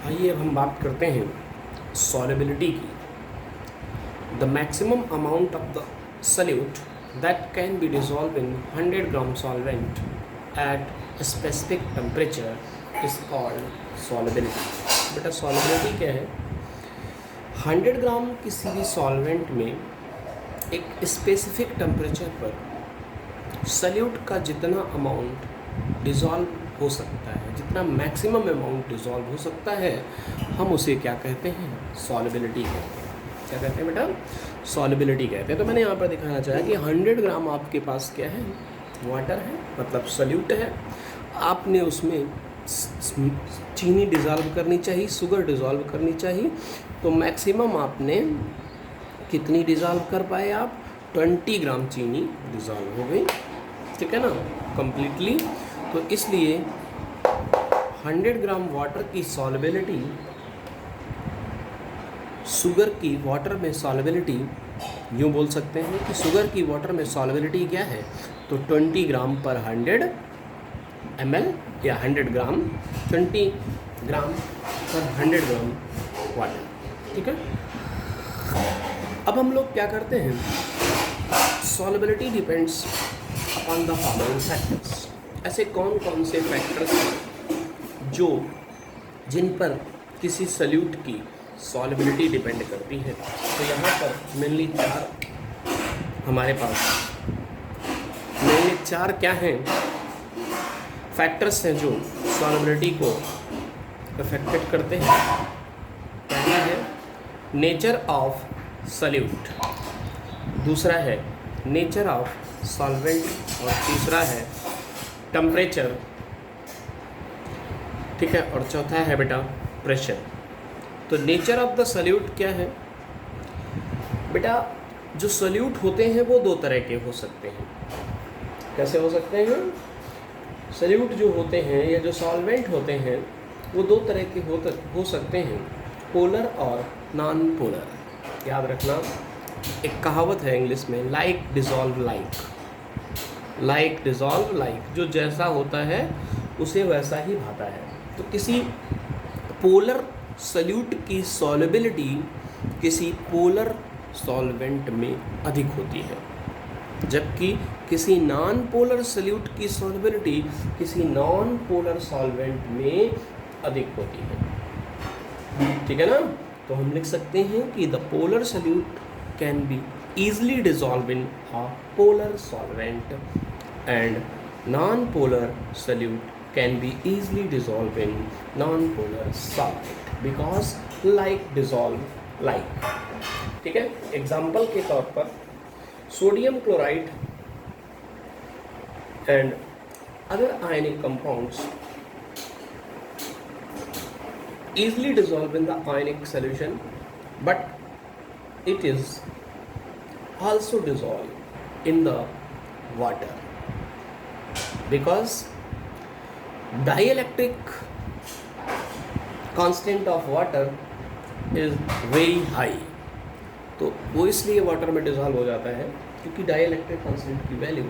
आइए अब हम बात करते हैं सॉल्युबिलिटी की। The maximum amount of the solute that can be dissolve in 100 gram solvent at specific temperature is called solubility. बेटा सॉल्युबिलिटी क्या है? 100 ग्राम किसी भी सॉल्वेंट में एक स्पेसिफिक टेम्परेचर पर सल्यूट का जितना अमाउंट डिज़ोल्व हो सकता है, जितना मैक्सिमम अमाउंट डिज़ोल्व हो सकता है, हम उसे क्या कहते हैं? सॉल्युबिलिटी कहते हैं। क्या कहते हैं बेटा? सॉल्युबिलिटी कहते हैं। तो मैंने यहाँ पर दिखाना चाहा कि 100 ग्राम आपके पास क्या है? वाटर है, मतलब सल्यूट है। आपने उसमें चीनी डिज़ोल्व करनी चाहिए, शुगर डिज़ोल्व करनी चाहिए। तो मैक्सिमम आपने कितनी डिज़ोल्व कर पाए आप? 20 ग्राम चीनी डिज़ोल्व हो गई, ठीक है ना, कम्प्लीटली। तो इसलिए 100 ग्राम वाटर की सॉल्युबिलिटी, शुगर की वाटर में सॉल्युबिलिटी, यूँ बोल सकते हैं कि शुगर की वाटर में सॉल्युबिलिटी क्या है? तो 20 ग्राम पर 100 ml या 100 ग्राम, 20 ग्राम पर 100 ग्राम वाटर, ठीक है। अब हम लोग क्या करते हैं? Solubility depends upon the following factors. ऐसे कौन कौन से फैक्टर्स हैं जिन पर किसी सल्यूट की सॉल्युबिलिटी डिपेंड करती है? तो यहाँ पर मेनली 4 हमारे पास मेनली 4 क्या हैं? फैक्टर्स हैं जो सॉल्युबिलिटी को अफेक्टेड करते हैं। पहला है नेचर ऑफ सल्यूट, दूसरा है नेचर ऑफ सॉल्वेंट और तीसरा है टेम्परेचर, ठीक है, और चौथा है बेटा प्रेशर। तो नेचर ऑफ द सल्यूट क्या है बेटा? जो सल्यूट होते हैं वो 2 तरह के हो सकते हैं। कैसे हो सकते हैं? सल्यूट जो होते हैं या जो सॉल्वेंट होते हैं वो 2 तरह के हो सकते हैं, पोलर और नॉन पोलर। याद रखना, एक कहावत है इंग्लिश में, like dissolve like, like dissolve like, जो जैसा होता है उसे वैसा ही भाता है। तो किसी पोलर सल्यूट की सॉल्युबिलिटी किसी पोलर सॉल्वेंट में अधिक होती है, जबकि किसी नॉन पोलर सल्यूट की सॉल्युबिलिटी किसी नॉन पोलर सॉल्वेंट में अधिक होती है, ठीक है ना। तो हम लिख सकते हैं कि the polar solute can be easily dissolved in a polar solvent and non-polar solute can be easily dissolved in non-polar solvent because like dissolve like, ठीक है। एग्जाम्पल के तौर पर sodium chloride and other ionic compounds easily dissolve in the ionic solution, but it is also dissolve in the water because dielectric constant of water is very high। तो वो इसलिए water में dissolve हो जाता है क्योंकि डाइलेक्ट्रिक कांस्टेंट की value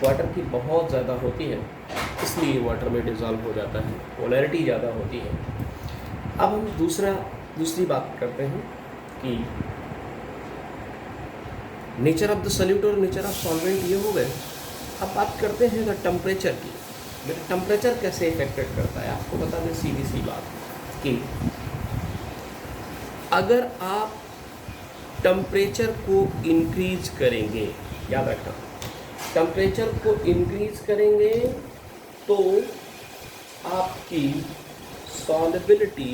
water की बहुत ज़्यादा होती है, इसलिए वाटर में डिज़ोल्व हो जाता है, पोलैरिटी ज़्यादा होती है। अब हम दूसरी बात करते हैं कि नेचर ऑफ द सल्यूट और नेचर ऑफ सॉल्वेंट ये हो गए। अब बात करते हैं द टेम्परेचर की। टेम्परेचर कैसे इफेक्टेड करता है? आपको बता दें सीधी सी बात कि अगर आप टेम्परेचर को इंक्रीज करेंगे, याद रखना, टेम्परेचर को इंक्रीज करेंगे तो आपकी सॉल्युबिलिटी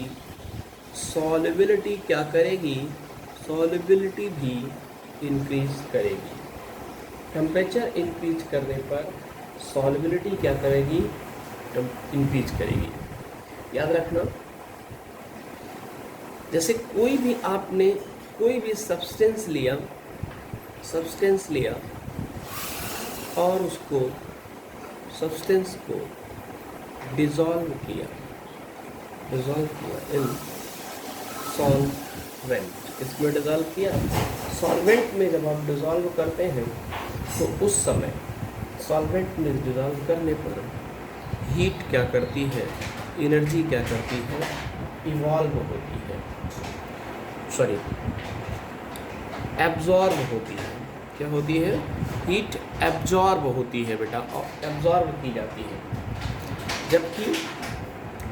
क्या करेगी? सॉल्युबिलिटी भी इंक्रीज करेगी। टेम्परेचर इंक्रीज करने पर सॉल्युबिलिटी क्या करेगी? इंक्रीज करेगी। याद रखना, जैसे आपने कोई भी सब्सटेंस लिया और उसको सब्सटेंस को डिज़ोल्व किया इन सॉल्वेंट, इसमें डिज़ोल्व किया। सॉल्वेंट में जब आप डिज़ोल्व करते हैं तो उस समय सॉल्वेंट में डिज़ोल्व करने पर हीट क्या करती है, एनर्जी क्या करती है, इवॉल्व होती है, सॉरी एब्जॉर्ब होती है। क्या होती है? हीट एब्जॉर्ब होती है बेटा, और एब्जॉर्ब की जाती है। जबकि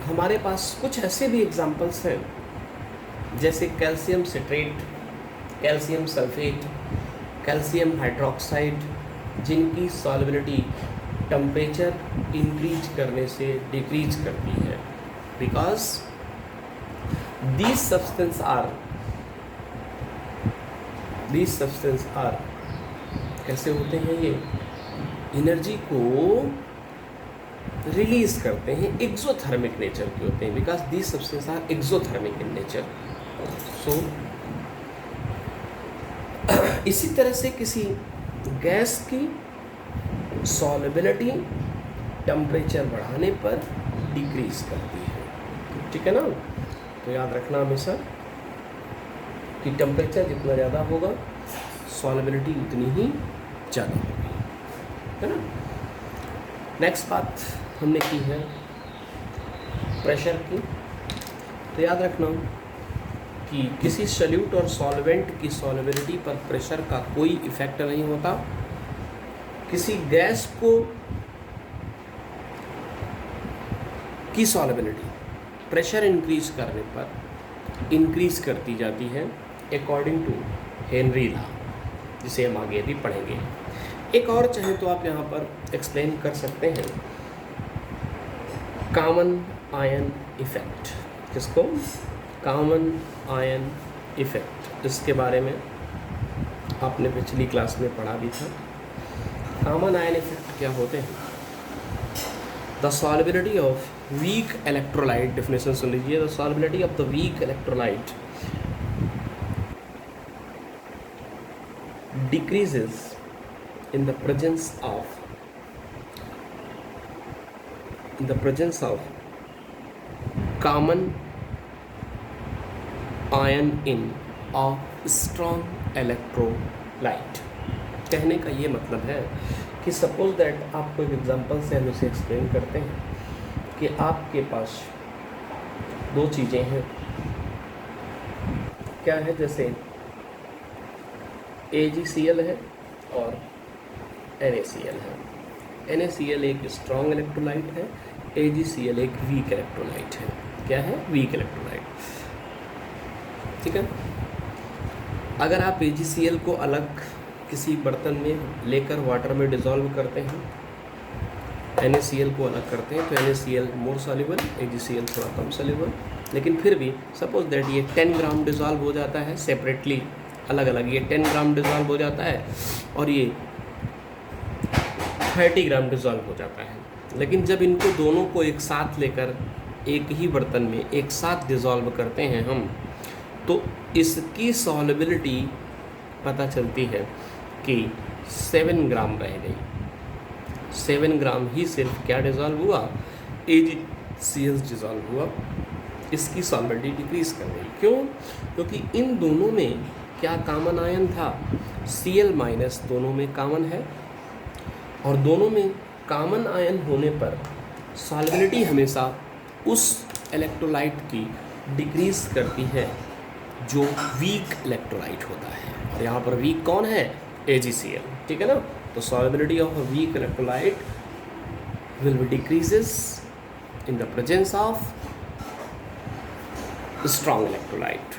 हमारे पास कुछ ऐसे भी एग्जांपल्स हैं जैसे calcium citrate, calcium sulphate, calcium hydroxide, जिनकी सॉल्युबिलिटी टेम्परेचर इंक्रीज करने से डिक्रीज करती है, बिकॉज these substance are कैसे होते हैं? ये एनर्जी को रिलीज करते हैं, एक्सोथर्मिक नेचर के होते हैं, because these substance are exothermic in nature. So इसी तरह से किसी गैस की सॉल्युबिलिटी टेम्परेचर बढ़ाने पर डिक्रीज करती है, ठीक है ना? तो याद रखना हमेशा कि टेम्परेचर जितना ज़्यादा होगा सॉल्युबिलिटी उतनी ही ज़्यादा होगी, है ना? नेक्स्ट बात हमने की है प्रेशर की। तो याद रखना कि किसी सॉल्यूट और सॉल्वेंट की सॉल्युबिलिटी पर प्रेशर का कोई इफेक्ट नहीं होता। किसी गैस की सॉल्युबिलिटी प्रेशर इंक्रीज करने पर इंक्रीज करती जाती है अकॉर्डिंग टू हेनरी लॉ, जिसे हम आगे भी पढ़ेंगे। एक और चाहे तो आप यहाँ पर एक्सप्लेन कर सकते हैं कॉमन आयन इफेक्ट। किसको? Common ion effect. इसके बारे में आपने पिछली क्लास में पढ़ा भी था। कॉमन आयन इफेक्ट क्या होते हैं? The solubility of weak electrolyte, definition सुन लीजिए। The solubility of the weak electrolyte decreases in the presence of common ion in a strong electrolyte। कहने का ये मतलब है कि सपोज दैट आपको एक एग्जांपल से हम इसे एक्सप्लेन करते हैं कि आपके पास दो चीज़ें हैं। क्या है? जैसे AgCl है और NaCl है। NaCl एक स्ट्रॉन्ग इलेक्ट्रोलाइट है, AgCl एक वीक इलेक्ट्रोलाइट है। क्या है? वीक इलेक्ट्रोलाइट, ठीक है। अगर आप AgCl को अलग किसी बर्तन में लेकर वाटर में डिज़ोल्व करते हैं, NaCl को अलग करते हैं, तो NaCl मोर सॉल्युबल, AgCl थोड़ा कम सॉल्युबल। लेकिन फिर भी सपोज दैट ये 10 ग्राम डिज़ोल्व हो जाता है सेपरेटली, अलग अलग। ये 10 ग्राम डिज़ोल्व हो जाता है और ये 30 ग्राम डिज़ोल्व हो जाता है। लेकिन जब इनको दोनों को एक साथ लेकर एक ही बर्तन में एक साथ डिज़ोल्व करते हैं हम, तो इसकी सॉल्युबिलिटी पता चलती है कि 7 ग्राम रह गई। 7 ग्राम ही सिर्फ क्या डिज़ोल्व हुआ? AgCl डिज़ोल्व हुआ। इसकी सॉल्युबिलिटी डिक्रीज कर गई। क्यों? क्योंकि इन दोनों में क्या कॉमन आयन था? Cl माइनस दोनों में कॉमन है, और दोनों में कॉमन आयन होने पर सॉल्युबिलिटी हमेशा उस इलेक्ट्रोलाइट की डिक्रीज करती है जो वीक इलेक्ट्रोलाइट होता है। और यहाँ पर वीक कौन है? AgCl, ठीक है ना? तो solubility of a weak electrolyte will be decreases in the presence of strong electrolyte.